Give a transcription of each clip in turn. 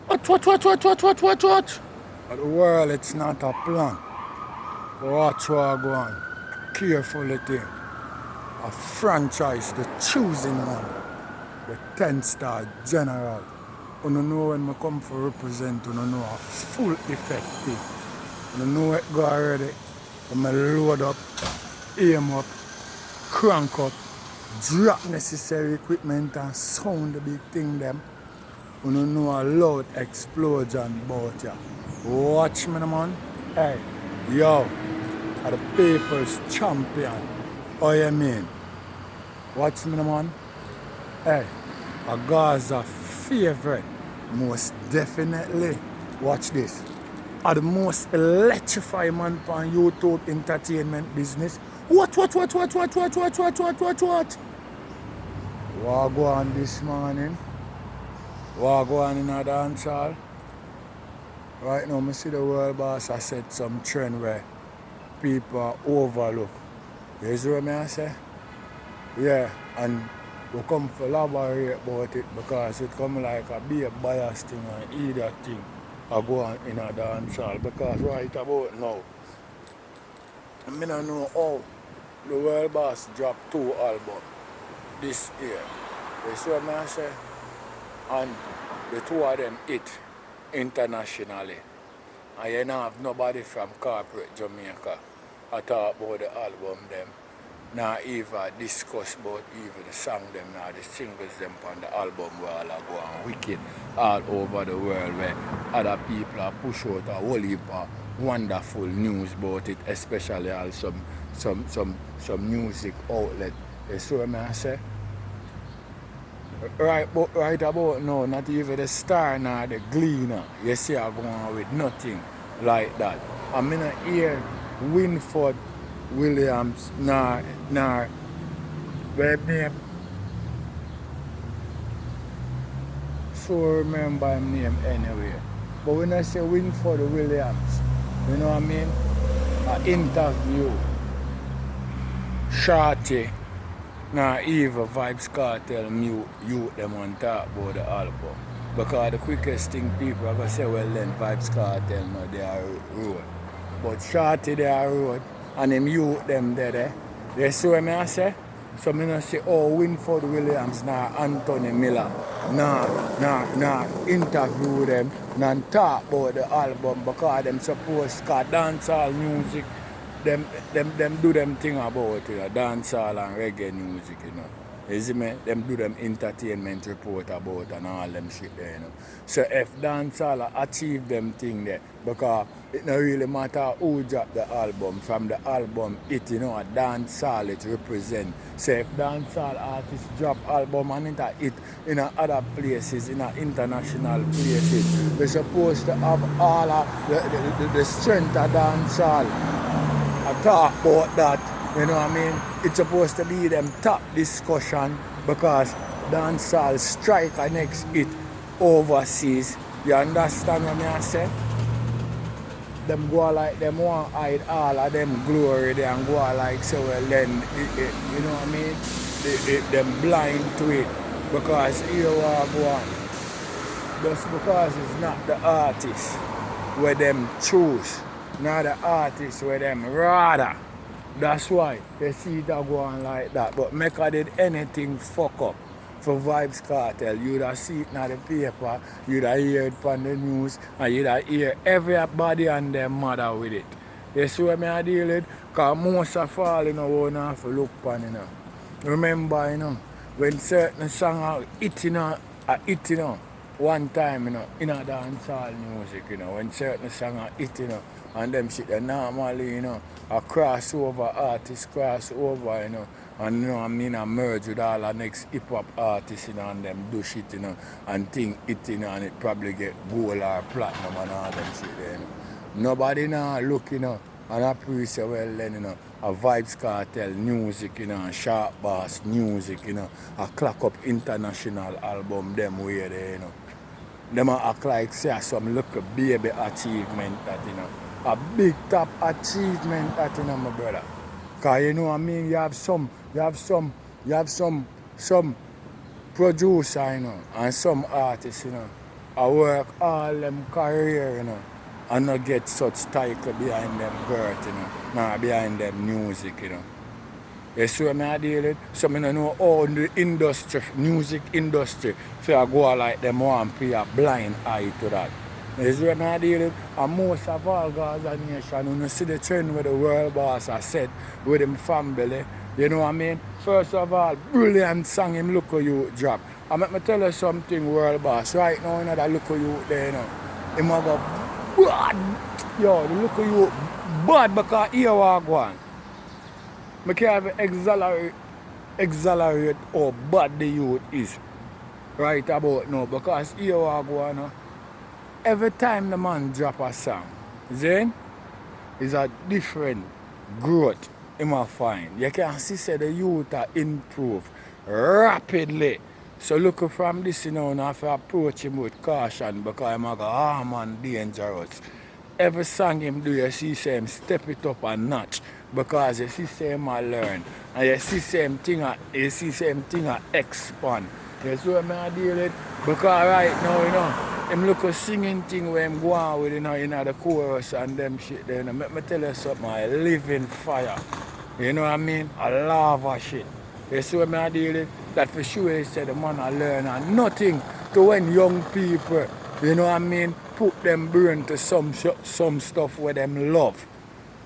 What? But the world, it's not a plan. Watch what go on. Carefully think. A franchise, the choosing one. The 10-star general. You know when I come for represent, you know a full effective. You know it go already. When I load up, aim up, crank up, drop necessary equipment and sound the big thing them. You know a loud explosion about ya. Watch me man. Hey, yo, are the people's champion. Oh you mean? Watch me man. Hey, a Gaza favorite. Most definitely. Watch this. Are the most electrifying man on YouTube entertainment business. What? What go on this morning? What go on in a dance hall? Right now, I see the world boss I set some trend where people overlook. You see what I say? Yeah, and we come to elaborate about it because it come like a be a bias thing and either thing I go on in a dance hall. Because right about now, I don't know how the world boss dropped 2 albums this year. You see what I say? And the 2 of them hit internationally. And you don't have nobody from corporate Jamaica I talk about the album them. Now even discuss about even the song them now, the singles them on the album where all are going wicked all over the world where other people are push out a whole heap of wonderful news about it, especially also some music outlet. You see what I say? Right about now, not even the Star nor the Gleaner, you see I go on with nothing like that. I mean I hear Winford Williams nor where name so remember his name anyway. But when I say Winford Williams, you know what I mean? An interview Shorty now even Vybz Kartel you them want to talk about the album. Because the quickest thing people are going to say, well then Vybz Kartel no they are road. But Shorty they are road and them youth them there. You see what I say? So I don't say, oh Winford Williams now Anthony Miller nah interview them and talk about the album because them supposed to dancehall music. Them do them thing about it, dancehall and reggae music, you know. You see me? Them do them entertainment report about and all them shit there, you know. So if dancehall achieve them thing there, because it don't really matter who drop the album, from the album it, you know, a dancehall it represent. So if dancehall artists drop album and it a hit in other places, in international places, they're supposed to have all of the strength of dancehall. I talk about that, you know what I mean? It's supposed to be them top discussion because dancehall strike a next hit overseas. You understand what I say? Them go like them want to hide all of them glory there and go like so well then you know what I mean? Them blind to it because here what go on. Just because it's not the artist where them choose. Not the artists where them rather. That's why they see it go on like that. But Mecca did anything fuck up for Vybz Kartel. You'd have see it in the paper, you'd have hear it on the news, and you'd have hear everybody and their mother with it. You see what I deal with? Because most of all, you know, won't have to look upon, you know. Remember, you know, when certain songs are hit, you know, one time, you know, in a dancehall music, you know, when certain songs are hit, you know, and them shit they normally, you know, a crossover artist crossover, you know, and you know I mean I merge with all the next hip hop artists, you know, and them do shit, you know, and think it, you know, and it probably get gold or platinum and all them shit there, you know. Nobody now look, you know, and appreciate well then, you know, a Vybz Kartel music, you know, and Sharp Bass music, you know, a clock up international album them way there, you know. Them act like say some little baby achievement that, you know. A big top achievement that, you know, my brother. Cause you know what I mean, you have some producer, you know, and some artists, you know, I work all them career, you know, and not get such title behind them birth, you know, nah, behind them music, you know. You see what I deal with? So I don't know how the industry, music industry, if I go like them want to pay a blind eye to that. You see what I deal with? And most of all God's a nation, you see the trend with the world boss I said with him family. You know what I mean? First of all, brilliant song him Look At You drop. And let me tell you something, world boss. Right now, you know, that Look At You there, you know. Him a go bad. Yo, the Look At You bad because here what gwaan. I can't even exaggerate how bad the youth is right about now because here what gwaan. Every time the man drop a song, then is a different growth you might find. You can see say the youth are improve rapidly. So look from this, you know, I have to approach him with caution because I'm like, ah man, dangerous. Every song him do, you see say him step it up a notch because you see say him a learn. And you see same thing a expand. You see what I deal with? Because right now, you know, him look a singing thing where him go on with, you know, the chorus and them shit there. You know, let me tell you something, I live in fire. You know what I mean? I lava shit. You see what I deal with? That for sure he said the man I learn and nothing to when young people, you know what I mean, put them brain to some stuff where them love.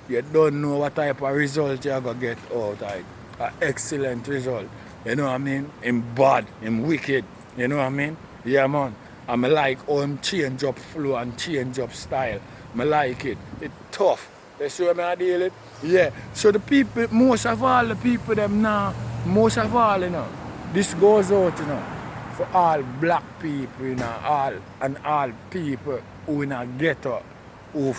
You don't know what type of result you're going to get out of it. An excellent result. You know what I mean? Him bad, him wicked. You know what I mean? Yeah, man. And I like how him change up flow and change up style. I like it. It's tough. You see what I deal with? Yeah. So the people, most of all the people them now, most of all, you know, this goes out, you know, for all black people, you know, all people who in a ghetto, who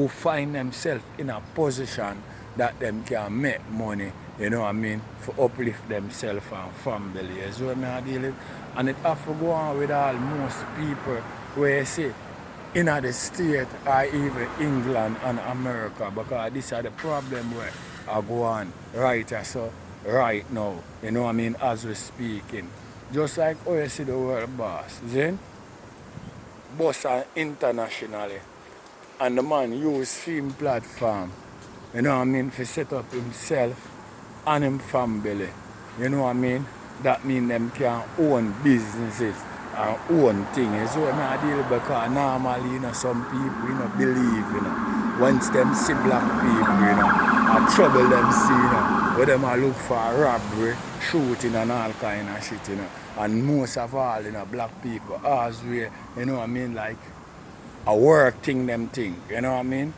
find themselves in a position that them can make money, you know what I mean, for uplift themselves and family. You see what I deal with? And it have to go on with all most people where you see in the state or even England and America because this is the problem where I go on right now, you know what I mean, as we're speaking. Just like how you see the world boss, then boss are internationally and the man use film platform, you know what I mean, to set up himself and him family. You know what I mean? That mean them can own businesses and own things. So I deal with because normally, you know, some people, you know, believe, you know, once them see black people, you know, and trouble them see, you know, where them a look for robbery, shooting and all kind of shit, you know. And most of all, you know, black people always, you know what I mean, like a work thing, them thing, you know what I mean?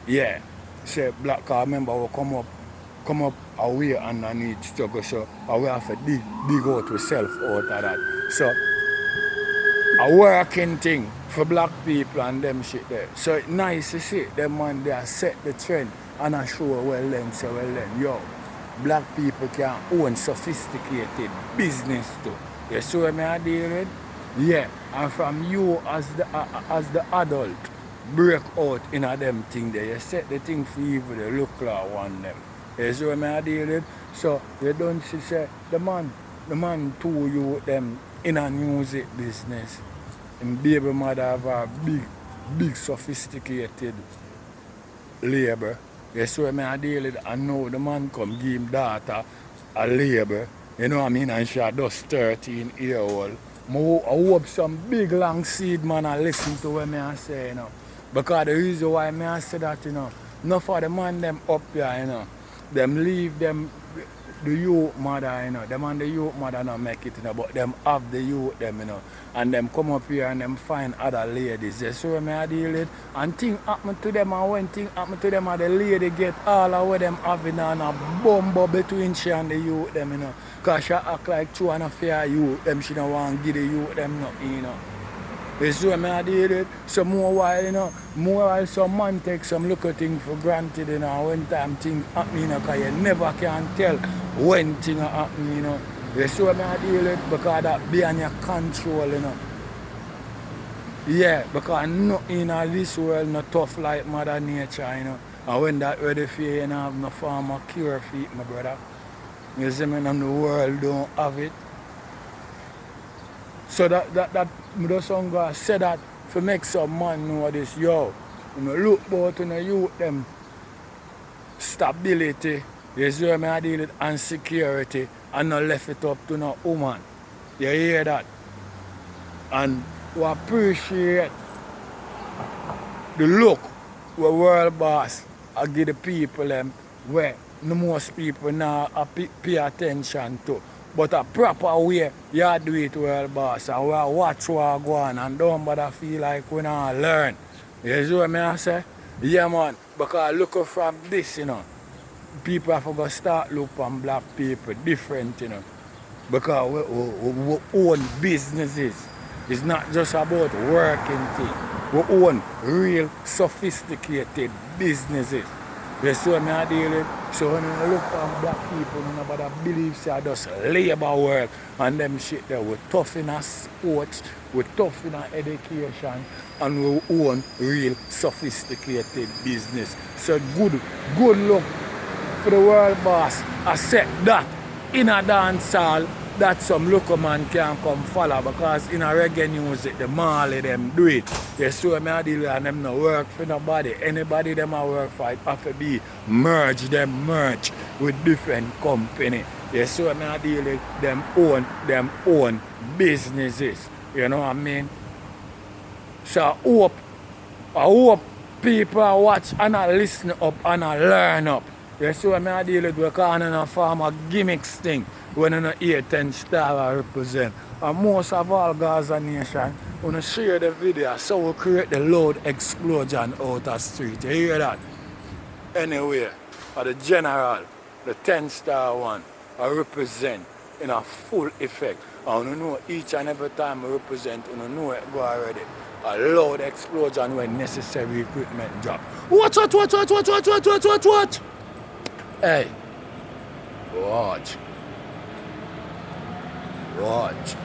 Yeah. Say black car member will come up away underneath struggle, so we have to dig out ourselves out of that. So a working thing for black people and them shit there. So it's nice to see them man they set the trend and I show well then, yo, black people can own sophisticated business too. You see what I deal with? Yeah, and from you as the adult, break out in a them thing there. You set the thing for evil, they look like one them. You see what I deal with? So you don't see say the man too you them in a music business. And baby mother have a big sophisticated labor. You see what I deal with? And now the man come give him daughter a labor. You know what I mean? And she just 13 year old. I hope some big long seed man and listen to what I say, you know. Because the reason why I say that, you know, not for the man them up here, you know. Them leave them the youth mother, you know. Them and the youth mother not make it, you know, but them have the youth them, you know. And them come up here and them find other ladies. They show me I deal with. And thing happen to them and when thing happen to them and the lady get all of what them having and a bumble between she and the youth them, you know. Cause she act like true and a fair youth, them she don't want to give the youth them nothing, you know. You see what I deal with? So more while, you know, more while some man take some little thing for granted, you know, when time things happen, you know, because you never can tell when things happen, you know. You see what I deal with? Because that beyond your control, you know. Yeah, because nothing in this world not tough like Mother Nature, you know. And when that ready for you, you know, have no form of cure for it, my brother. You see me, and the world don't have it. So that me just gonna say that to make some man know this, yo. You know, look about in the youth them stability, you see where I deal with insecurity and not left it up to no woman. You hear that? And we appreciate the look where world boss I give the people them where the most people now pay attention to. But a proper way you do it world boss and we watch what go on and don't bother feel like we not learn. You see what I say? Yeah man, because looking from this, you know, people have to go start look on black people different, you know. Because we own businesses. It's not just about working things. We own real sophisticated businesses. You see what I deal with? So when you look at black people, nobody believes they just labor work and them shit there. We're tough in our sports, we're tough in our education, and we own real sophisticated business. So good luck for the world boss. I said that in a dance hall that some local man can come follow because in a reggae music the Marley them do it. They show me a deal and them no work for nobody. Anybody them a work for it have to be merge with different company. They show me a deal with them own businesses. You know what I mean? So I hope people watch and listen up and learn up. You see what I deal with, we can't in a form of gimmicks thing when you hear 10 star represent. And most of all Gaza Nation, when you share the video, so we create the loud explosion out the street. You hear that? Anyway, for the general, the 10 star one, I represent in a full effect. And you know each and every time I represent, you know it go already. A loud explosion when necessary equipment drop. Watch. Hey, watch. Watch.